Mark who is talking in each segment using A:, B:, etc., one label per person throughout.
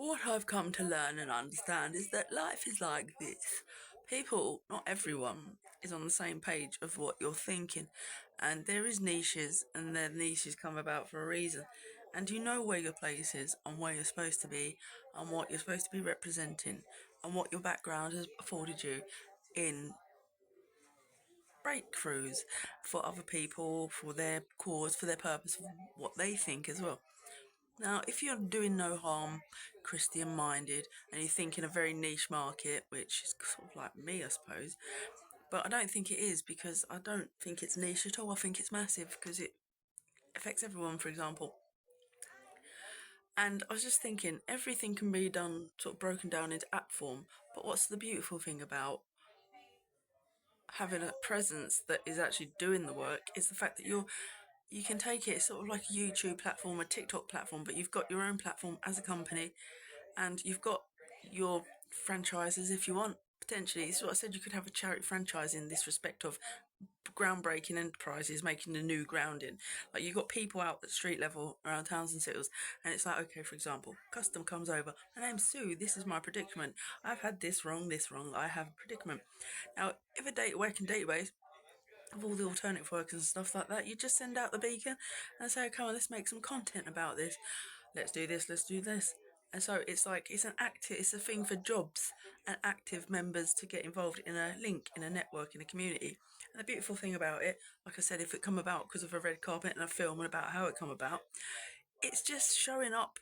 A: What I've come to learn and understand is that life is like this. People, not everyone, is on the same page of what you're thinking. And there is niches, and the niches come about for a reason. And you know where your place is, and where you're supposed to be, and what you're supposed to be representing, and what your background has afforded you in breakthroughs for other people, for their cause, for their purpose, for what they think as well. Now, if you're doing no harm, Christian minded, and you think in a very niche market, which is sort of like me, I suppose, but I don't think it is because I don't think it's niche at all. I think it's massive because it affects everyone, for example. And I was just thinking, everything can be done sort of broken down into app form, but what's the beautiful thing about having a presence that is actually doing the work is the fact that you can take it sort of like a YouTube platform, a TikTok platform, but you've got your own platform as a company and you've got your franchises if you want. Potentially, so I said you could have a charity franchise in this respect of groundbreaking enterprises making the new grounding. Like you've got people out at street level around towns and cities, and it's like, okay, for example, custom comes over. My name's Sue. This is my predicament. I've had this wrong, this wrong. I have a predicament. Now, if a working database of all the alternative workers and stuff like that, you just send out the beacon and say, come on, let's make some content about this. Let's do this, let's do this. And so it's like it's a thing for jobs and active members to get involved in a link, in a network, in a community. And the beautiful thing about it, like I said, if it come about because of a red carpet and a film and about how it come about, it's just showing up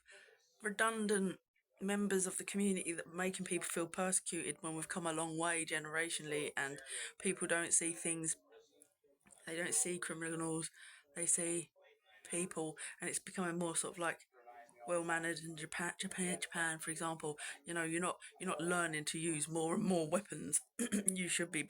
A: redundant members of the community that making people feel persecuted when we've come a long way generationally and people don't see things, they don't see criminals, they see people, and it's becoming more sort of like well mannered in Japan, for example. You're not learning to use more and more weapons. You should be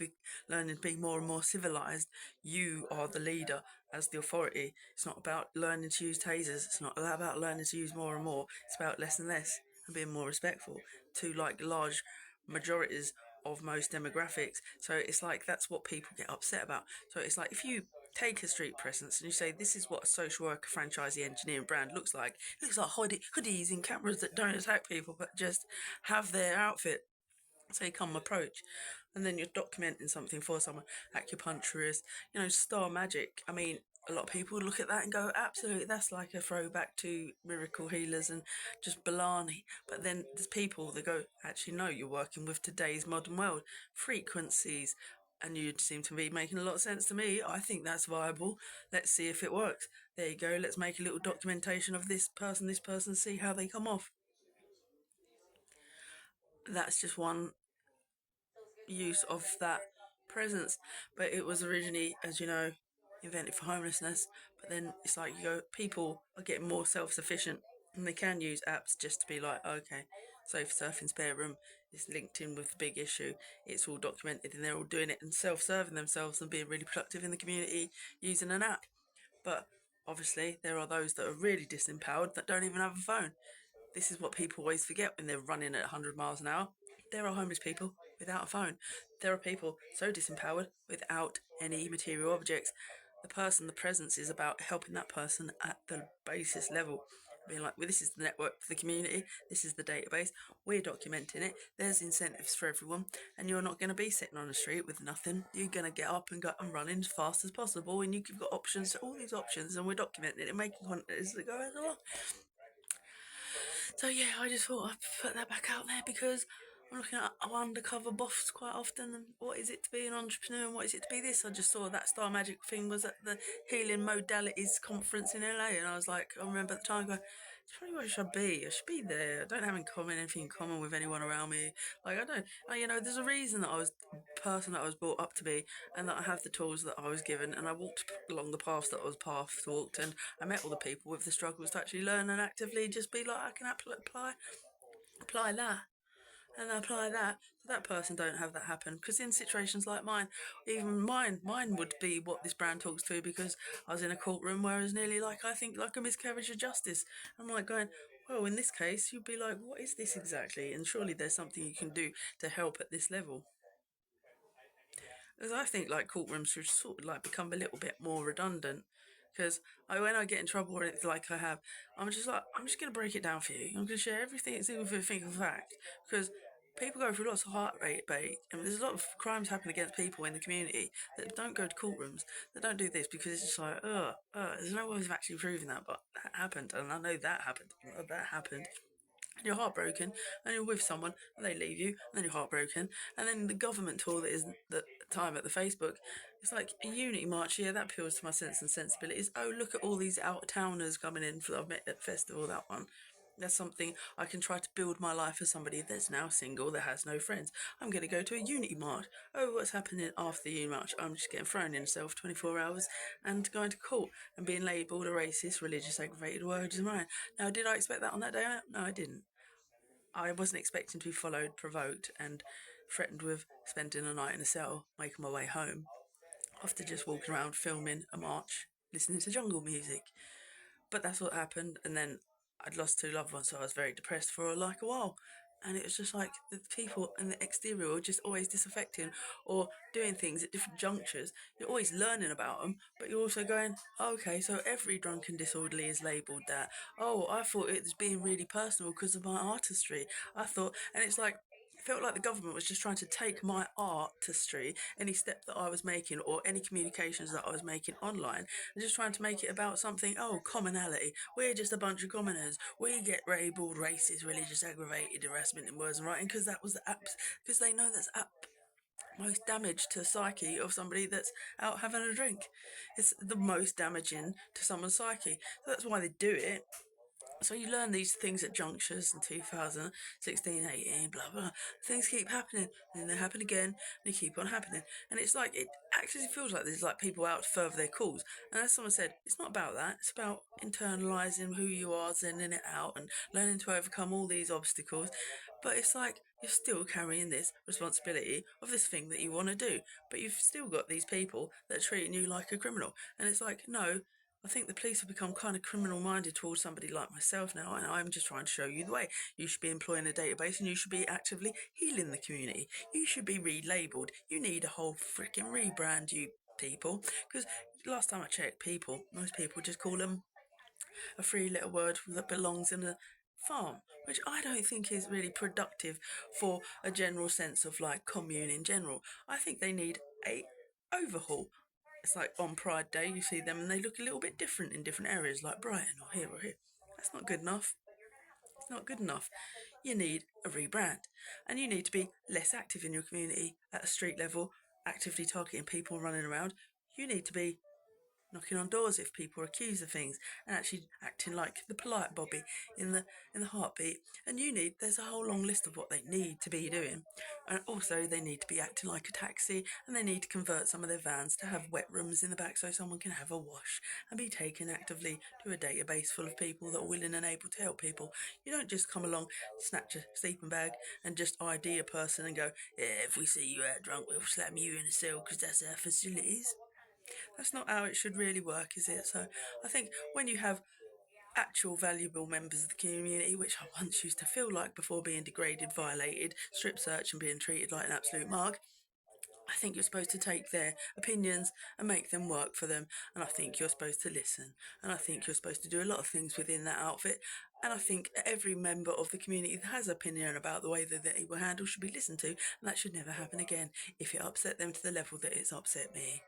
A: learning to be more and more civilized. You are the leader as the authority. It's not about learning to use tasers. It's not about learning to use more and more. It's about less and less and being more respectful to like large majorities of most demographics. So it's like that's what people get upset about. So it's like if you take a street presence and you say this is what a social worker franchisee engineering brand looks like. It looks like hoodies and cameras that don't attack people but just have their outfit say come approach, and then you're documenting something for someone, acupuncturist, star magic. I mean, a lot of people look at that and go, absolutely, that's like a throwback to miracle healers and just baloney. But then there's people that go, actually, no, you're working with today's modern world frequencies, and you seem to be making a lot of sense to me. I think that's viable. Let's see if it works. There you go. Let's make a little documentation of this person, see how they come off. That's just one use of that presence. But it was originally, as you know, invented for homelessness. But then it's like people are getting more self sufficient and they can use apps just to be like, okay, so for surfing spare room is linked in with the big issue. It's all documented and they're all doing it and self serving themselves and being really productive in the community using an app. But obviously, there are those that are really disempowered that don't even have a phone. This is what people always forget when they're running at 100 miles an hour. There are homeless people without a phone. There are people so disempowered without any material objects. The presence is about helping that person at the basis level. Being like, well, this is the network for the community, this is the database, we're documenting it, there's incentives for everyone, and you're not going to be sitting on the street with nothing. You're going to get up and go and run as fast as possible, and you've got options, all these options, and we're documenting it and making content as it goes along. So yeah, I just thought I'd put that back out there because I'm looking at undercover buffs quite often and what is it to be an entrepreneur and what is it to be this. I just saw that Star Magic thing was at the Healing Modalities conference in LA and I was like, I remember at the time going, it's probably where I should be. I should be there. I don't have anything in common with anyone around me. Like I don't, there's a reason that I was the person that I was brought up to be and that I have the tools that I was given and I walked along the paths that I was walked and I met all the people with the struggles to actually learn and actively just be like, I can apply that and apply that. So that person don't have that happen because in situations like mine, even mine would be what this brand talks to because I was in a courtroom where it was nearly like I think like a miscarriage of justice. I'm like going, well, in this case, you'd be like, what is this exactly? And surely there's something you can do to help at this level. As I think like courtrooms should sort of like become a little bit more redundant Because when I get in trouble or it's like I have, I'm just like, I'm just going to break it down for you. I'm going to share everything it's in with a thing of fact. Because people go through lots of heartbreak, and there's a lot of crimes happen against people in the community that don't go to courtrooms, that don't do this because it's just like, there's no way of actually proving that, but that happened, and I know that happened, that happened. And you're heartbroken, and you're with someone, and they leave you, and then you're heartbroken, and then the government tour that is the time at the Facebook, it's like a unity march. Yeah, that appeals to my sense and sensibilities. Oh, look at all these out of towners coming in for I've met at festival. That one. That's something I can try to build my life as somebody that's now single that has no friends. I'm going to go to a unity march. Oh, what's happening after the unity march? I'm just getting thrown in self 24 hours and going to court and being labelled a racist, religious, aggravated words of mine. Now, did I expect that on that day? No, I didn't. I wasn't expecting to be followed, provoked, and threatened with spending a night in a cell, making my way home, after just walking around filming a march, listening to jungle music. But that's what happened, and then I'd lost two loved ones, so I was very depressed for like a while. And it was just like the people in the exterior were just always disaffecting or doing things at different junctures. You're always learning about them, but you're also going, oh, okay, so every drunken disorderly is labelled that. Oh, I thought it was being really personal because of my artistry. I thought, and it's like, it felt like the government was just trying to take my artistry, any step that I was making or any communications that I was making online, and just trying to make it about something, oh, commonality. We're just a bunch of commoners. We get labelled racist, religious, aggravated harassment in words and writing because that was the apps, because they know that's app most damage to the psyche of somebody that's out having a drink. It's the most damaging to someone's psyche. So that's why they do it. So you learn these things at junctures in 2016, 18, blah, blah. Things keep happening, and they happen again, and they keep on happening. And it's like, it actually feels like there's like people out to further their cause. And as someone said, it's not about that. It's about internalizing who you are, sending it out, and learning to overcome all these obstacles. But it's like, you're still carrying this responsibility of this thing that you want to do. But you've still got these people that are treating you like a criminal. And it's like, no, I think the police have become kind of criminal minded towards somebody like myself now, and I'm just trying to show you the way. You should be employing a database and you should be actively healing the community. You should be relabeled. You need a whole freaking rebrand, you people. Because last time I checked, most people just call them a free little word that belongs in a farm, which I don't think is really productive for a general sense of like commune in general. I think they need a overhaul. It's like on Pride Day, you see them and they look a little bit different in different areas, like Brighton or here or here. That's not good enough. It's not good enough. You need a rebrand. And you need to be less active in your community at a street level, actively targeting people running around. You need to be knocking on doors if people are accused of things and actually acting like the polite Bobby in the heartbeat. And there's a whole long list of what they need to be doing. And also they need to be acting like a taxi, and they need to convert some of their vans to have wet rooms in the back so someone can have a wash and be taken actively to a database full of people that are willing and able to help people. You don't just come along, snatch a sleeping bag and just ID a person and go, yeah, if we see you out drunk, we'll slam you in a cell because that's our facilities. That's not how it should really work, is it? So I think when you have actual valuable members of the community, which I once used to feel like before being degraded, violated, strip searched and being treated like an absolute mug, I think you're supposed to take their opinions and make them work for them. And I think you're supposed to listen. And I think you're supposed to do a lot of things within that outfit. And I think every member of the community that has an opinion about the way that they were handled should be listened to. And that should never happen again if it upset them to the level that it's upset me.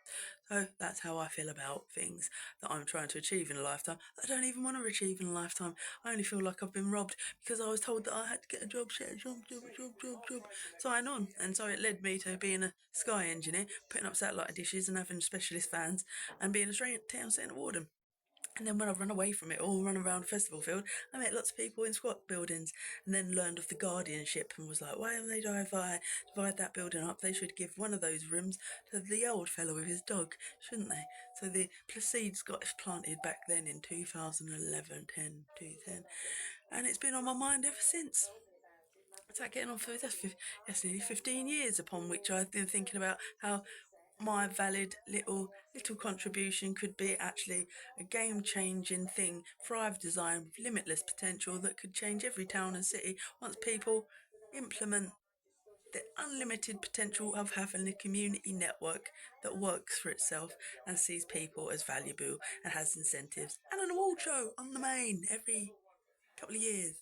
A: So that's how I feel about things that I'm trying to achieve in a lifetime. I don't even want to achieve in a lifetime. I only feel like I've been robbed because I was told that I had to get a job, job. Sign on. And so it led me to being a sky engineer, putting up satellite dishes and having specialist fans and being a town centre warden. And then when I run away from it all, run around the festival field, I met lots of people in squat buildings and then learned of the guardianship and was like, why don't they divide that building up? They should give one of those rooms to the old fellow with his dog, shouldn't they? So the seeds got planted back then in 2011, 10, 2010. And it's been on my mind ever since. It's like getting on for that's nearly 15 years upon which I've been thinking about how my valid little contribution could be actually a game changing thing, Thrive design with limitless potential that could change every town and city once people implement the unlimited potential of having a community network that works for itself and sees people as valuable and has incentives, and an award show on the main every couple of years.